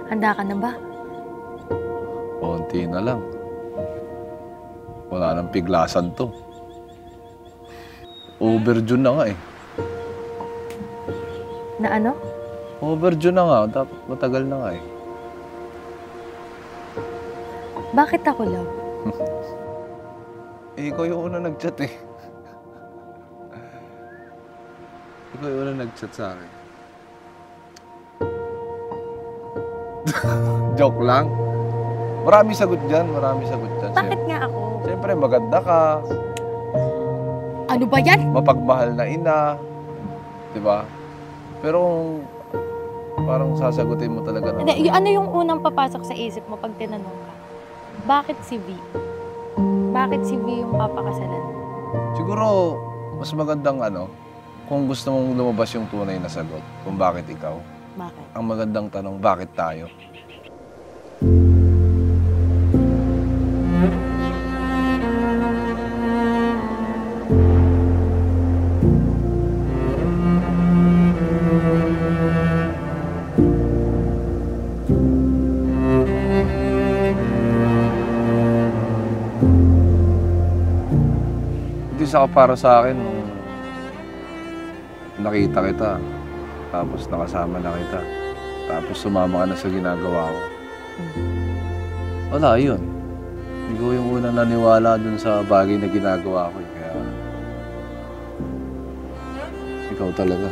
Handa ka na ba? Konti na lang. Wala nang piglasan to. Overdue na nga eh. Na ano? Overdue na nga. Dapat matagal na nga eh. Bakit ako, love? Eh, ikaw yung una nag-chat eh. Ikaw yung una nag-chat sa akin. Joke lang. Marami sagot dyan, marami sagot dyan. Bakit nga ako? Siyempre, maganda ka. Ano ba yan? Mapagmahal na ina. Diba? Pero kung parang sasagutin mo talaga na. Hindi, ano yung unang papasok sa isip mo pag tinanong ka? Bakit si V? Bakit si V yung papakasalan mo? Siguro, mas magandang kung gusto mong lumabas yung tunay na sagot, kung bakit ikaw. Bakit? Ang magandang tanong, bakit tayo? Hindi saka para sa akin, nung nakita kita, tapos nakasama na kita, tapos sumama ka na sa ginagawa ko. Wala, yun. Ikaw yung unang naniwala dun sa bagay na ginagawa ko. Kaya, ikaw talaga.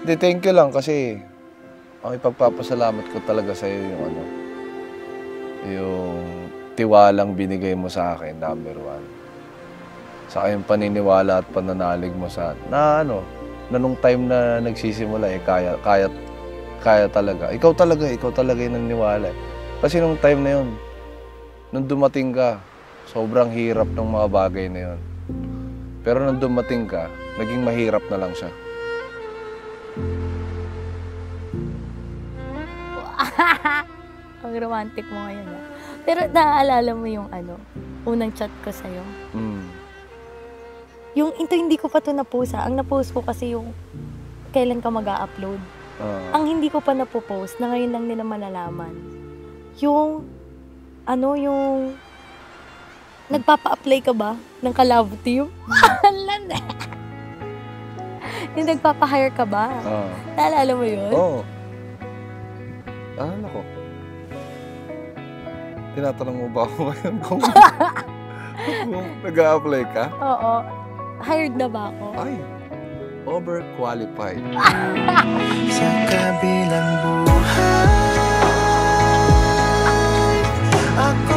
Hindi, thank you lang kasi ang ipagpapasalamat ko talaga sa iyo yung tiwalang binigay mo sa akin, number 1. Saka yung paniniwala at pananalig mo na nung time na nagsisimula kaya talaga. Ikaw talaga yung naniniwala. Kasi nung time na yun, nung dumating ka, sobrang hirap ng mga bagay na yun. Pero nung dumating ka, naging mahirap na lang siya. Ang romantic mo ngayon, ah. Pero naaalala mo yung unang chat ko sa'yo? Yung hindi ko pa ito na-post, ha. Ang na-post ko kasi yung kailan ka mag-a-upload. Ang hindi ko pa na-post, na ngayon lang nila malalaman. Yung nagpapa-apply ka ba ng Kalabo Team? Yung nagpapa-hire ka ba? Naalala mo yun? Oo. Ko. Tinatanong mo ba ako ngayon kung nag-a-apply ka? Oo. Hired na ba ako? Ay, overqualified. Sa kabilang buhay, ako